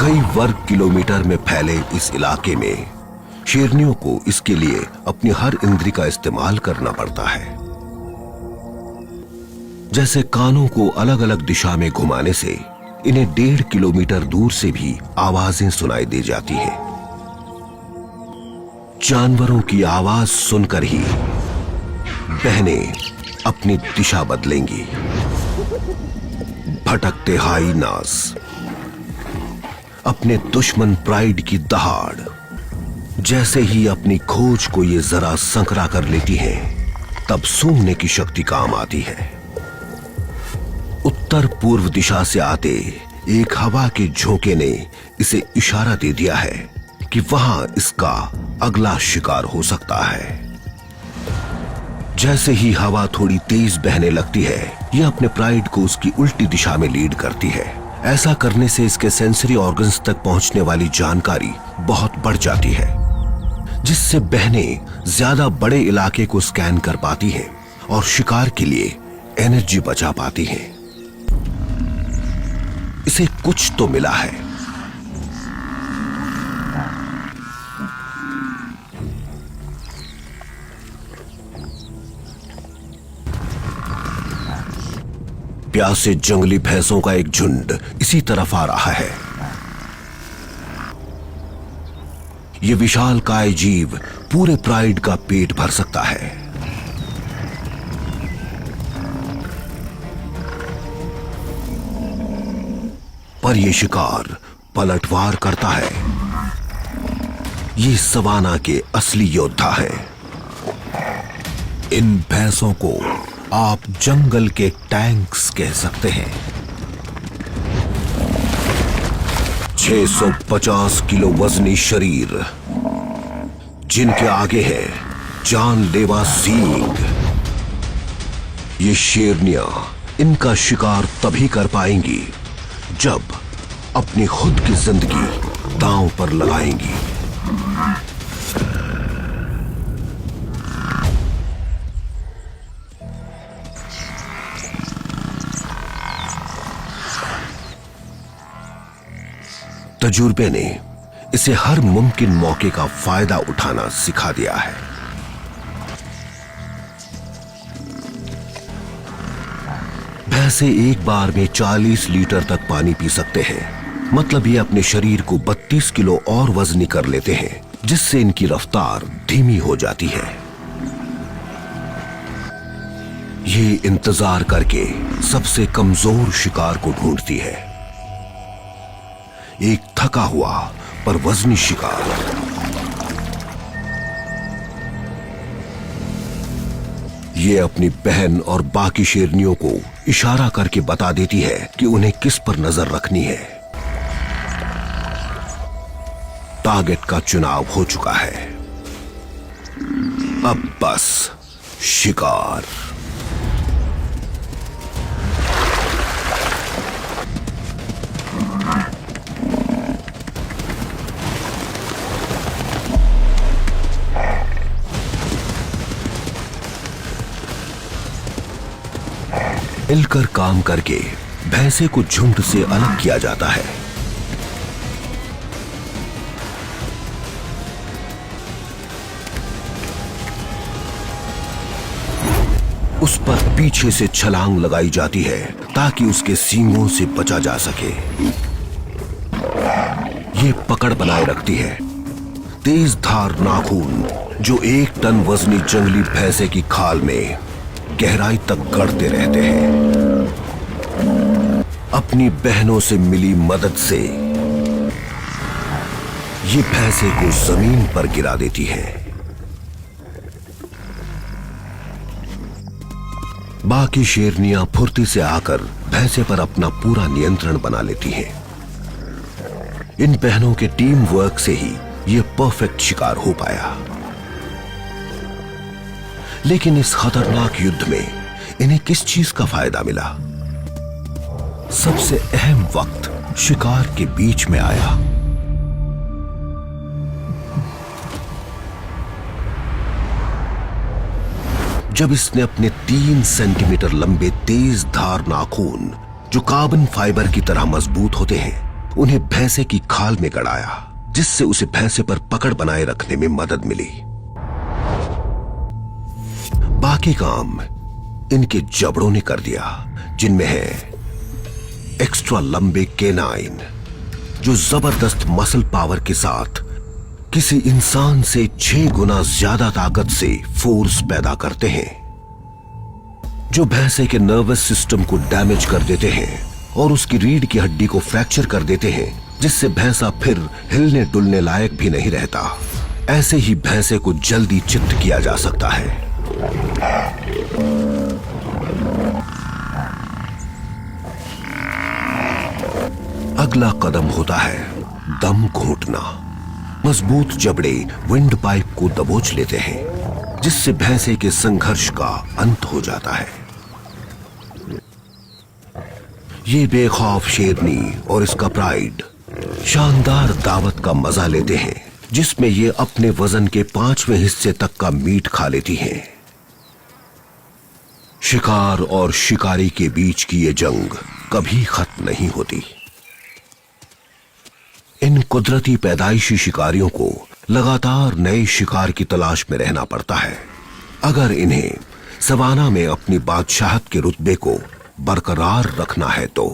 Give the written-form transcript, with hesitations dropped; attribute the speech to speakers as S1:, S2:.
S1: कई वर्ग किलोमीटर में फैले इस इलाके में शेरनियों को इसके लिए अपनी हर इंद्री का इस्तेमाल करना पड़ता है। जैसे कानों को अलग अलग दिशा में घुमाने से इन्हें 1.5 किलोमीटर दूर से भी आवाजें सुनाई दे जाती हैं। जानवरों की आवाज सुनकर ही बहनें अपनी दिशा बदलेंगी। भटकते हाइनास अपने दुश्मन प्राइड की दहाड़ जैसे ही अपनी खोज को ये जरा संकरा कर लेती हैं, तब सूंघने की शक्ति काम आती है। उत्तर पूर्व दिशा से आते एक हवा के झोंके ने इसे इशारा दे दिया है कि वहां इसका अगला शिकार हो सकता है। जैसे ही हवा थोड़ी तेज बहने लगती है, यह अपने प्राइड को उसकी उल्टी दिशा में लीड करती है। ऐसा करने से इसके सेंसरी ऑर्गन्स तक पहुंचने वाली जानकारी बहुत बढ़ जाती है, जिससे बहनें ज्यादा बड़े इलाके को स्कैन कर पाती हैं और शिकार के लिए एनर्जी बचा पाती हैं। इसे कुछ तो मिला है। प्यासे जंगली भैंसों का एक झुंड इसी तरफ आ रहा है। ये विशालकाय जीव पूरे प्राइड का पेट भर सकता है। पर यह शिकार पलटवार करता है। ये सवाना के असली योद्धा हैं। इन भैंसों को आप जंगल के टैंक्स कह सकते हैं। 650 किलो वजनी शरीर, जिनके आगे है जानलेवा सींग। ये शेरनियां इनका शिकार तभी कर पाएंगी जब अपनी खुद की जिंदगी दांव पर लगाएंगी। तजुर्बे ने इसे हर मुमकिन मौके का फायदा उठाना सिखा दिया है। भैंसे एक बार में 40 लीटर तक पानी पी सकते हैं। मतलब ये अपने शरीर को 32 किलो और वजनी कर लेते हैं, जिससे इनकी रफ्तार धीमी हो जाती है। ये इंतजार करके सबसे कमजोर शिकार को ढूंढती है। एक थका हुआ पर वजनी शिकार। ये अपनी बहन और बाकी शेरनियों को इशारा करके बता देती है कि उन्हें किस पर नजर रखनी है। टारगेट का चुनाव हो चुका है। अब बस शिकार। मिलकर काम करके भैंसे को झुंड से अलग किया जाता है। उस पर पीछे से छलांग लगाई जाती है ताकि उसके सींगों से बचा जा सके। ये पकड़ बनाए रखती है। तेज धार नाखून जो 1 टन वजनी जंगली भैंसे की खाल में गहराई तक गड़ते रहते हैं। अपनी बहनों से मिली मदद से ये भैंसे को जमीन पर गिरा देती है। बाकी शेरनियां फुर्ती से आकर भैंसे पर अपना पूरा नियंत्रण बना लेती हैं। इन बहनों के टीम वर्क से ही ये परफेक्ट शिकार हो पाया। लेकिन इस खतरनाक युद्ध में इन्हें किस चीज का फायदा मिला? सबसे अहम वक्त शिकार के बीच में आया। जब इसने अपने 3 सेंटीमीटर लंबे तेज धार नाखून, जो कार्बन फाइबर की तरह मजबूत होते हैं, उन्हें भैंसे की खाल में गड़ाया, जिससे उसे भैंसे पर पकड़ बनाए रखने में मदद मिली। बाकी काम इनके जबड़ों ने कर दिया, जिनमें है एक्स्ट्रा लंबे केनाइन, जो जबरदस्त मसल पावर के साथ किसी इंसान से 6 गुना ज्यादा ताकत से फोर्स पैदा करते हैं, जो भैंसे के नर्वस सिस्टम को डैमेज कर देते हैं और उसकी रीढ़ की हड्डी को फ्रैक्चर कर देते हैं, जिससे भैंसा फिर हिलने डुलने लायक भी नहीं रहता। ऐसे ही भैंसे को जल्दी चित्त किया जा सकता है। अगला कदम होता है दम घोटना। मजबूत जबड़े विंड पाइप को दबोच लेते हैं, जिससे भैंसे के संघर्ष का अंत हो जाता है। ये बेखौफ शेरनी और इसका प्राइड शानदार दावत का मजा लेते हैं, जिसमें ये अपने वजन के 5वें हिस्से तक का मीट खा लेती हैं। शिकार और शिकारी के बीच की ये जंग कभी खत्म नहीं होती। इन कुदरती पैदाइशी शिकारियों को लगातार नए शिकार की तलाश में रहना पड़ता है, अगर इन्हें सवाना में अपनी बादशाहत के रुतबे को बरकरार रखना है तो।